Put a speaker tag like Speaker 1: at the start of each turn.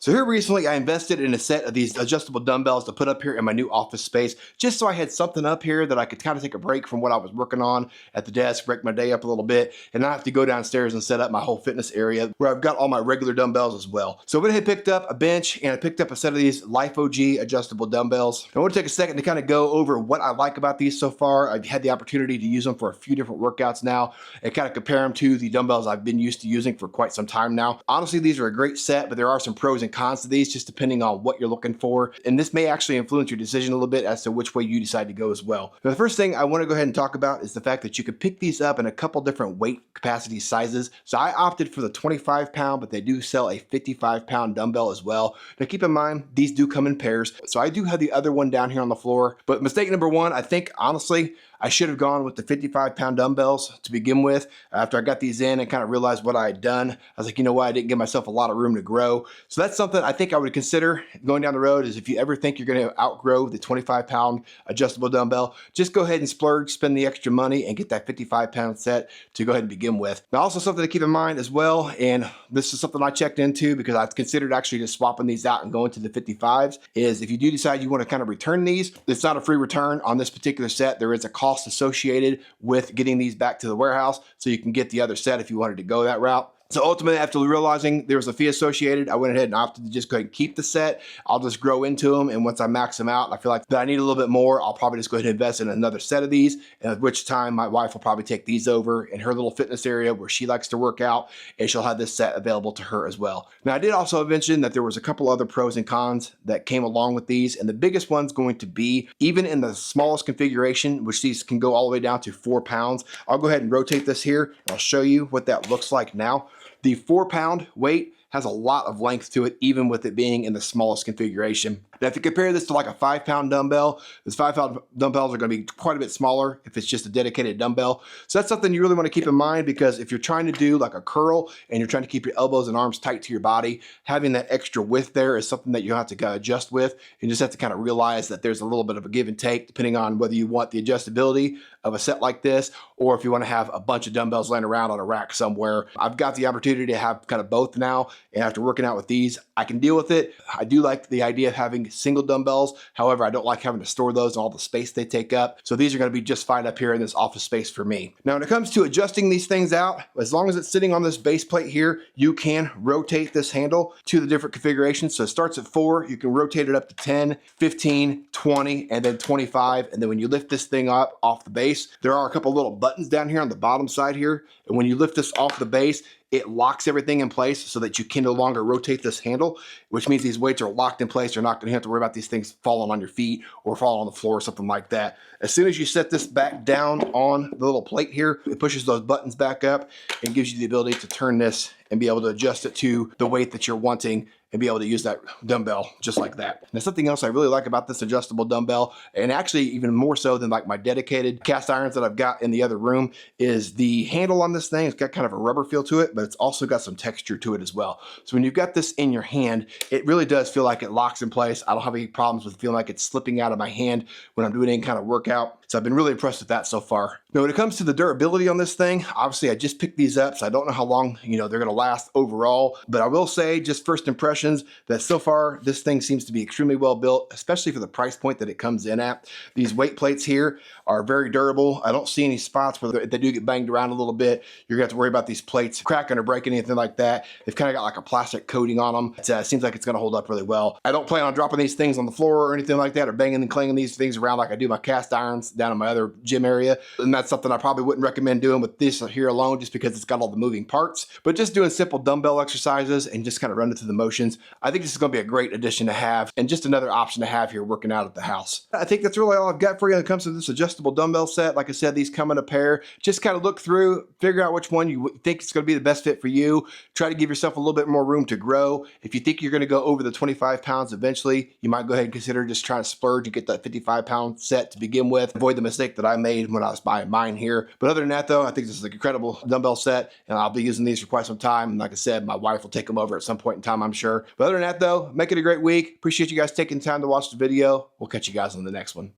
Speaker 1: So here recently, I invested in a set of these adjustable dumbbells to put up here in my new office space, just so I had something up here that I could kind of take a break from what I was working on at the desk, break my day up a little bit, and not have to go downstairs and set up my whole fitness area where I've got all my regular dumbbells as well. So I went ahead and picked up a bench, and I picked up a set of these LifeOG adjustable dumbbells. I want to take a second to kind of go over what I like about these so far. I've had the opportunity to use them for a few different workouts now and kind of compare them to the dumbbells I've been used to using for quite some time now. Honestly, these are a great set, but there are some pros and cons to these, just depending on what you're looking for. And this may actually influence your decision a little bit as to which way you decide to go as well. Now, the first thing I want to go ahead and talk about is the fact that you can pick these up in a couple different weight capacity sizes. So I opted for the 25 pound, but they do sell a 55 pound dumbbell as well. Now keep in mind, these do come in pairs. So I do have the other one down here on the floor, but mistake number one, I think honestly, I should have gone with the 55 pound dumbbells to begin with. After I got these in and kind of realized what I had done, I was like, you know what, I didn't give myself a lot of room to grow. So that's something I think I would consider going down the road, is if you ever think you're going to outgrow the 25 pound adjustable dumbbell, just go ahead and splurge, spend the extra money and get that 55 pound set to go ahead and begin with. Now also something to keep in mind as well, and this is something I checked into because I considered actually just swapping these out and going to the 55s, is if you do decide you want to kind of return these, it's not a free return on this particular set. There is a cost associated with getting these back to the warehouse, so you can get the other set if you wanted to go that route. So ultimately, after realizing there was a fee associated, I went ahead and opted to just go ahead and keep the set. I'll just grow into them, and once I max them out, I feel like that I need a little bit more, I'll probably just go ahead and invest in another set of these, and at which time my wife will probably take these over in her little fitness area where she likes to work out, and she'll have this set available to her as well. Now, I did also mention that there was a couple other pros and cons that came along with these, and the biggest one's going to be, even in the smallest configuration, which these can go all the way down to 4 pounds. I'll go ahead and rotate this here, and I'll show you what that looks like now. The 4 pound weight has a lot of length to it, even with it being in the smallest configuration. Now, if you compare this to like a 5 pound dumbbell, this 5 pound dumbbells are going to be quite a bit smaller if it's just a dedicated dumbbell. So that's something you really want to keep in mind, because if you're trying to do like a curl and you're trying to keep your elbows and arms tight to your body, having that extra width there is something that you have to adjust with. You just have to kind of realize that there's a little bit of a give and take depending on whether you want the adjustability of a set like this, or if you want to have a bunch of dumbbells laying around on a rack somewhere. I've got the opportunity to have kind of both now, and after working out with these, I can deal with it. I do like the idea of having single dumbbells. However, I don't like having to store those and all the space they take up. So these are going to be just fine up here in this office space for me. Now, when it comes to adjusting these things out, as long as it's sitting on this base plate here, you can rotate this handle to the different configurations. So it starts at 4, you can rotate it up to 10, 15, 20, and then 25. And then when you lift this thing up off the base, there are a couple little buttons down here on the bottom side here. And when you lift this off the base, it locks everything in place so that you can no longer rotate this handle, which means these weights are locked in place. You're not going to have to worry about these things falling on your feet or falling on the floor or something like that. As soon as you set this back down on the little plate here, it pushes those buttons back up and gives you the ability to turn this and be able to adjust it to the weight that you're wanting and be able to use that dumbbell just like that. Now, something else I really like about this adjustable dumbbell, and actually even more so than like my dedicated cast irons that I've got in the other room, is the handle on this thing. It's got kind of a rubber feel to it, but it's also got some texture to it as well. So when you've got this in your hand, it really does feel like it locks in place. I don't have any problems with feeling like it's slipping out of my hand when I'm doing any kind of workout. So I've been really impressed with that so far. Now, when it comes to the durability on this thing, obviously I just picked these up, so I don't know how long, they're gonna last overall, but I will say, just first impressions, that so far this thing seems to be extremely well built, especially for the price point that it comes in at. These weight plates here are very durable. I don't see any spots where they do get banged around a little bit. You're gonna have to worry about these plates cracking or breaking, anything like that. They've kind of got like a plastic coating on them. It seems like it's gonna hold up really well. I don't plan on dropping these things on the floor or anything like that, or banging and clanging these things around like I do my cast irons down in my other gym area. And that's something I probably wouldn't recommend doing with this here alone, just because it's got all the moving parts. But just doing simple dumbbell exercises and just kind of running through the motions, I think this is going to be a great addition to have, and just another option to have here working out at the house. I think that's really all I've got for you when it comes to this adjustable dumbbell set. Like I said, these come in a pair. Just kind of look through, figure out which one you think is going to be the best fit for you. Try to give yourself a little bit more room to grow. If you think you're going to go over the 25 pounds eventually, you might go ahead and consider just trying to splurge and get that 55 pound set to begin with. Avoid the mistake that I made when I was buying mine here. But other than that though, I think this is an incredible dumbbell set, and I'll be using these for quite some time. And like I said, my wife will take them over at some point in time, I'm sure. But other than that though, make it a great week. Appreciate you guys taking time to watch the video. We'll catch you guys on the next one.